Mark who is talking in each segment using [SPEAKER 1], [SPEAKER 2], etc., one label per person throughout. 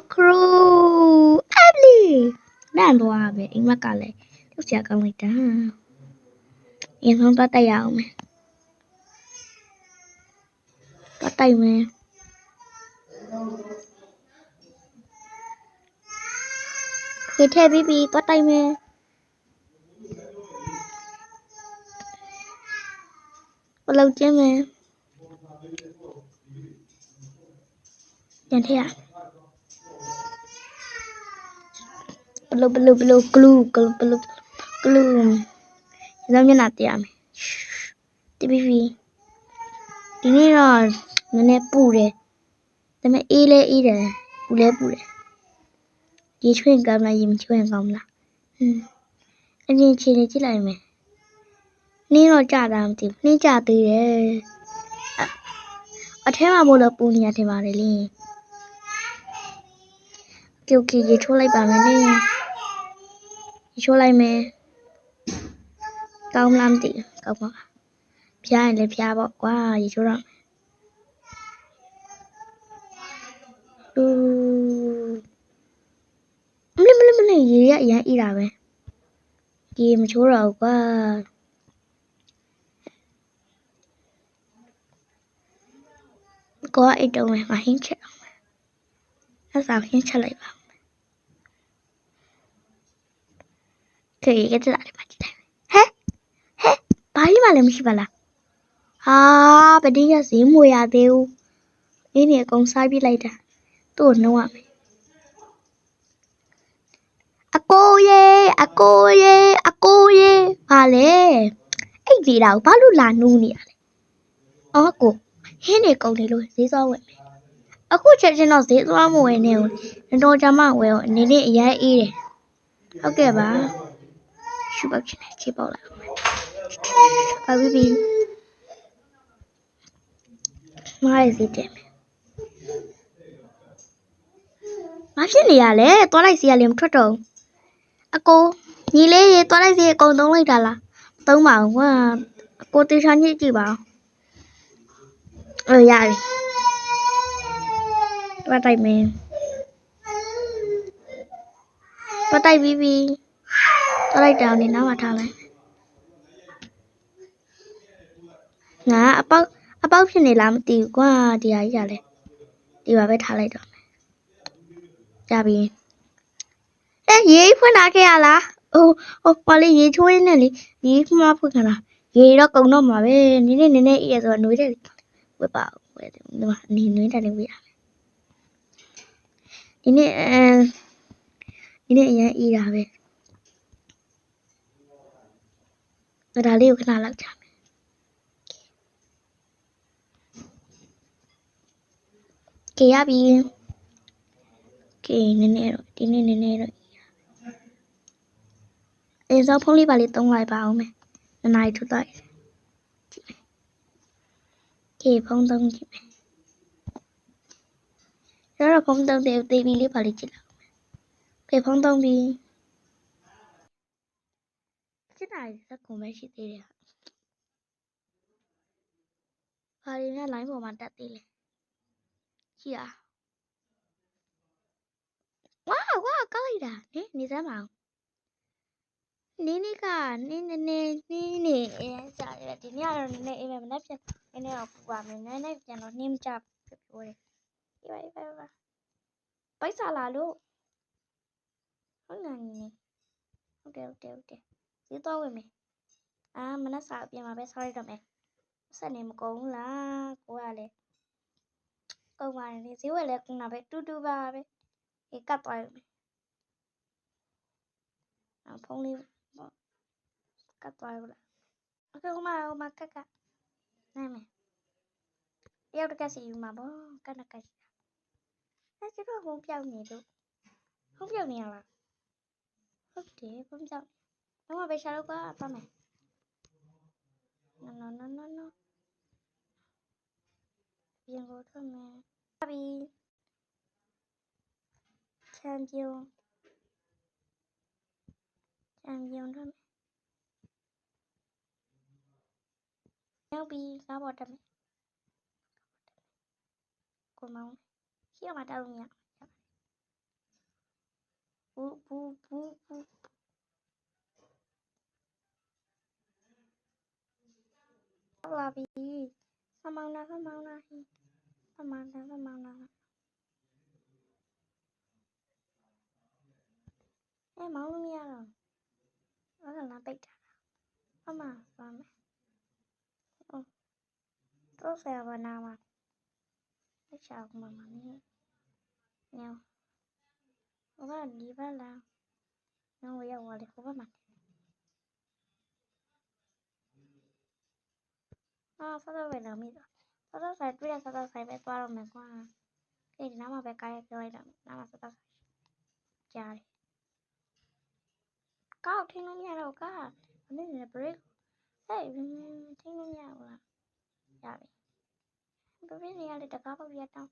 [SPEAKER 1] Crow. Emily. Đang loa về anh mắc cả lại. Lúc xưa con người ta. Em không có tay áo mẹ. Có tay mẹ. Khi thế baby có tay mẹ. Có lâu chưa mẹ. Chẳng thế à. Blue glue. Giống như nào tiệm. TV. Đi này rồi. Nó nè bù đấy. Thế mà y lệ. Bù lệ. Đi chuyên cầm là gì mình chuyên cầm là. Anh nhìn chị này chứ lại mẹ. Ní nó trả đàm tìm. Ní trả từ đấy. Ở thế mà bù lợ bù nhà thì bà đấy đi. Kiểu kỳ gì chỗ lại bà mẹ đi. Chỗ lại mẹ. Cao làm gì. Cao quá. Phía này là phía bỏ qua gì chỗ đó. Mình gì vậy dạ y nào vậy gì mà chỗ rồi quá có ai đâu mà hiến chết nó sao hiến trả lại vào thì cái lại mà chị hết bấy mà làm gì bà là bà đi ra xí mùi à tiêu ý nè con sai biết lại ra tuần đâu ạ à cô ye bà lẽ ấy gì đâu bà luôn là nu nè cô hết nè câu này luôn dễ do vậy cô chạy trên nó dễ do mùi nèo nó cho mà quẹo nè nè giá y ok bà chú bảo chuyện này chị bảo là bà baby mai gì thế mà chuyện này à lẽ tôi lại gì à liếm thoát rồi cô nhìn lấy tôi lại gì con tôi lại là tôi bảo quá cô tư san như chị bảo dạ bắt tay mẹ bắt tay baby tôi lại chào nên nó mà thằng này ngã bác chuyện này làm thì quá thì ấy giờ này thì bà phải thằng lại rồi dạ bị ê gì phải nào kia là mà lấy gì thôi này gì mà phải nào gì đó còn nó mà về nè ý rồi núi đây với bảo nhưng mà núi đây bị ini ya ý là về người ta liêu cái nào lắc chạm kia bị cái nè rồi tí nè rồi em sao phong lý bà liệt tông lại bảo mẹ này chút tại cái phong tông chị mẹ đó là phong tông đều tì bị lý bà liệt chị nào cái phong tông bị cái này rất của mấy chị tì đấy bà liệt nó lấy một mặt đặt tì này chị à wow có gì đã nè dám bảo nè cả nè chả là tí nha nè em mình nếp cho nè học quả mình nếp cho nó niêm chặt rồi vậy bấy sao là luôn không ngần nè ok giữ to rồi mẹ mà nó sợ nhưng mà bé sorry rồi mẹ sao này mà cũng là của này câu mà này xíu này cũng là bé tu ba bé cái cắt toài phong đi cắt toài rồi ok không mà cắt này mẹ đeo được cái gì mà bố cái là cái gì chứ nó không giao nhỉ được không giao nhỉ là không thể không giao đúng mà bây giờ đâu có ba mẹ nó riêng của thôi mẹ Barbie champion thôi mẹ Barbie cá bò đầm ကိုမောင်းရှေ့မှာတောက်လို့မရဘူးဟုတ်လာပြီဖမောင်းလာဖမောင်းလာဖမောင်းလာဖမောင်းလာမောင်းလို့မရတော့အဲ့ဒါလမ်းပိတ်တာဖမောင်းသွားမယ်တော့ဆရာကနာမှာအချောက်မှာမင်းညောဟိုကဒီဘက်လာညောရောက်သွားတယ်ဟိုဘက်မှာဆက်တော့ပဲလာမိတော့ဆက်တော့ဆိုင်တွေ့ရဆက်တော့ဆိုင်ပဲသွားတော့မယ်ကွာဒီနားမှာပဲကားရပြောလိုက်တော့နားမှာဆက်တော့ကြားတယ်ကောက်ထင်းလို့မရတော့ကားမနေ့က break ဟဲ့ထင်းလို့မရဘူးလားရပြီဘယ်နေရာလဲတကားပေါက်ရတောင်း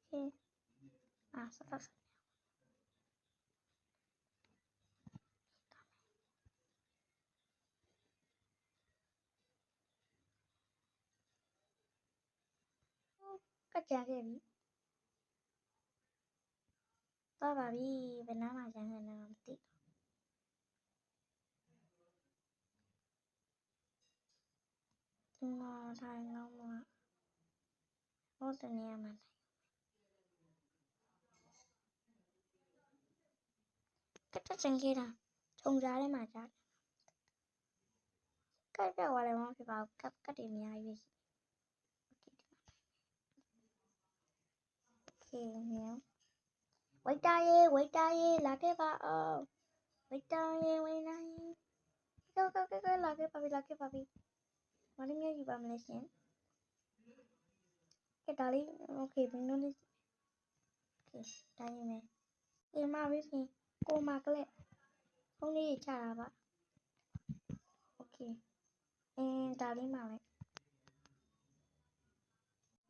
[SPEAKER 1] ဟေးဆက်တော့ကကြခဲ့ပြီသွားပါပြီဘယ်နားမှာကျန်ခဲ့လဲမသိဒီမှာထိုင်တော့မှာဟိုတနေရာမှာကတ်ကျန်ခဲ့တာထုံကြားထဲမှာကြားကတ်ပြောက်သွားတယ်မဖြစ်ပါဘူးကတ်တွေအများကြီးပဲโอเคမြေဝိတ်တာရေလာခဲ့ပါအောင်ဝိတ်တာရေကောလာခဲ့ပါပြီမလေးမျိုးယူပါမလဲရှင်ကဲဒါလေးโอเคဘင်းတို့လေးโอเคတိုင်းမယ်ဒီမှာပြီရှင်ကိုမကလေးဖုန်းလေးချတာပါโอเคဒါလေးမှာပဲ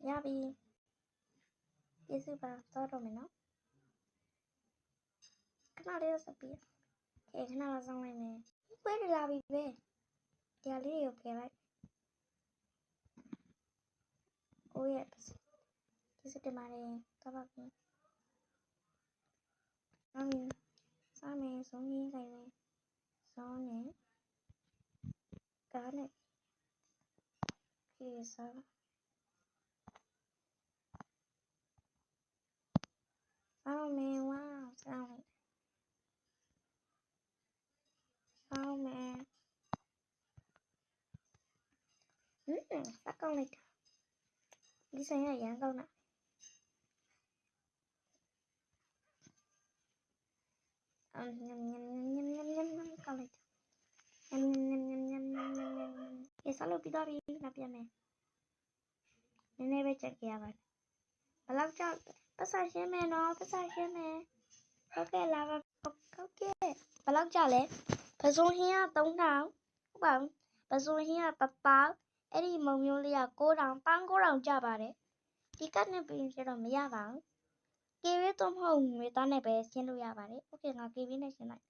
[SPEAKER 1] ရပြီကျေးဇူးပါတော့တော့မယ်နော်ခဏလေးစပီးခဏလာဆောင်လိုက်မယ်ပွဲတွေလာပြီပဲဒီဟာလေးကိုဖယ်လိုက်โอ้ยကျေးဇူးတင်ပါတယ်တော့ပါပြီစားမယ်ဆုံးရင်းခိုင်မယ်စောင်းနဲ့ကားနဲ့ခေစားစားမယ်ဝါစားမယ်စားကောင်းလိုက်တာဒီဆိုင်ကရမ်းကောင်းတာကောင်းလိုက်တာစားလို့ပြီးသွားပြီနောက်ပြန်မယ်နည်းနည်းပဲချက်ကြရပါတယ်ဘယ်လောက်ကြောက်ပတ်စံရှင်းမယ်နော်ပတ်စံရှင်းမယ်ဟုတ်ကဲ့လာပါဟုတ်ကဲ့ဘယ်လောက်ကြလဲပစုံဟင်းက3000ဟုတ်ပါဘူးပစုံဟင်းက1000အဲ့ဒီမုံမျိုးလေးက9000ကြပါတယ်ဒီကတ်နဲ့ပြင်ပြတော့မရပါဘူးကေဝေးတော့မဟုတ်ငွေသားနဲ့ပဲရှင်းလို့ရပါတယ်โอเคငါကေဝေးနဲ့ရှင်းလိုက်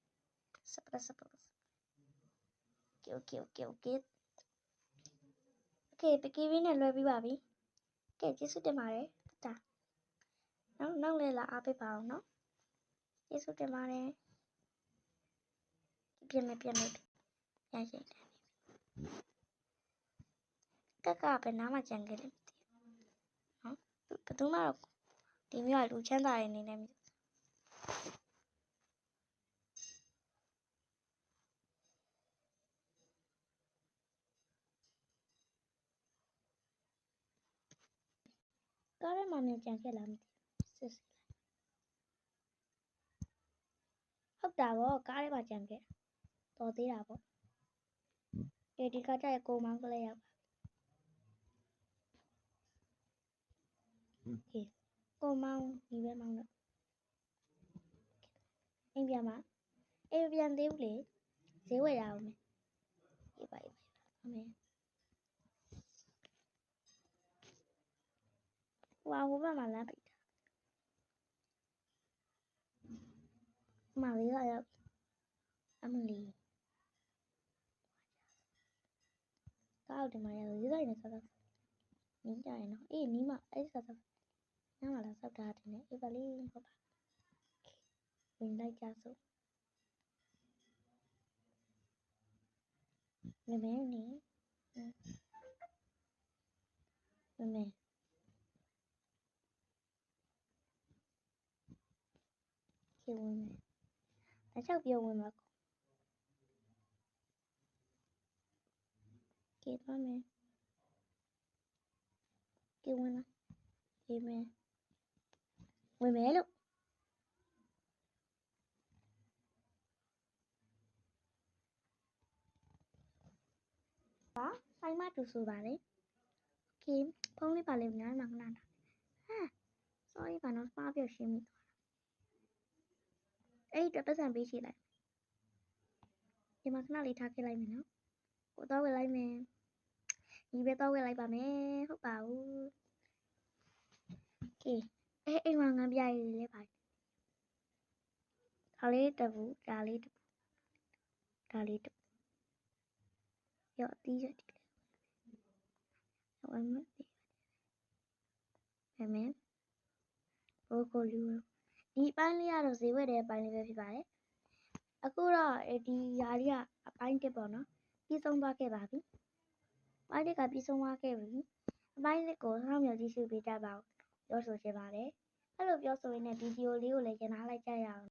[SPEAKER 1] စပโอเคကေဝေးနဲ့လွှဲပြီးပါပြီကဲကျေးဇူးတင်ပါတယ်တာနောက်လေးလာအားပေးပါအောင်နော်ကျေးဇူးတင်ပါတယ်ပြန်ရှင်းတယ်ကတ်ကပဲနားမှာကြံခဲ့တယ်နော်ဘယ်သူမှတော့ဒီမျိုးကလူချမ်းသာတဲ့နေနဲ့ကားထဲမှာနေကြံခဲ့လားမသိစစ်ဟုတ်တာဗောကားထဲမှာကြံခဲ့တော်သေးတာဗောဒီကကြိုက်ကိုမောင်းကလေးရောက်โอเคကိုမောင်းဒီပဲမောင်းတော့အိမ်ပြန်သေးဘူးလေဈေးဝယ်ရအောင်မယ်အေးပါအမေဟိုဘက်မှာလမ်းပိတ်တာမလေးရောက်အမလီကောက်တယ်မရဘူးရေးလိုက်နေစား နီးကြရင်နော်အေးနီးမအဲ့ဆက်ဆက်နားမလားစောက်တာတင်နေအေးပါလေးဟုတ်ပါဝင်လိုက်ကြစို့မမဲနေမမဲခေဝင်မယ်အချောက်ပြောဝင်မှာကေသွားမယ်ကေဝင်လာကေမယ်ဝင်မယ်လို့ပါဆိုင်မတူဆိုပါလေโอเคဖုန်းလေးပါလေနားမှာခဏတာဟာ sorry ပါနော်ပါပြောရှင်းမိသွားအဲ့ဒီပတ်စံပေးချလိုက်ဒီမှာခဏလေးထားခဲ့လိုက်မယ်နော်ကိုတော့ဝယ်လိုက်မယ်ဒီပဲတော့ဝယ်လိုက်ပါမယ်ဟုတ်ပါဘူးโอเคအဲ့အိမ်မှာငန်းပြရည်လေးပါဒါလေးတပူဒါလေးတပူဒါလေးတပူရောအသီးချက်ဒီလေးဝယ်မယ်ဘယ်မယ်ဘိုကိုလူဒီပိုင်းလေးကတော့ဈေးဝယ်တဲ့အပိုင်းလေးပဲဖြစ်ပါတယ်အခုတော့ဒီຢာလေးကအပိုင်းတစ်ပေါ့နော်ပြီးဆုံးသွားခဲ့ပါပြီပိုင်းတစ်ကပြီးဆုံးသွားခဲ့ပြီအပိုင်းတစ်ကိုဆောင်းမြော်ကြည့်ရှုပေးကြပါဦးပြောဆိုချင်ပါတယ်အဲ့လိုပြောဆိုရင်းနဲ့ဗီဒီယိုလေးကိုလည်းရနာလိုက်ကြရအောင်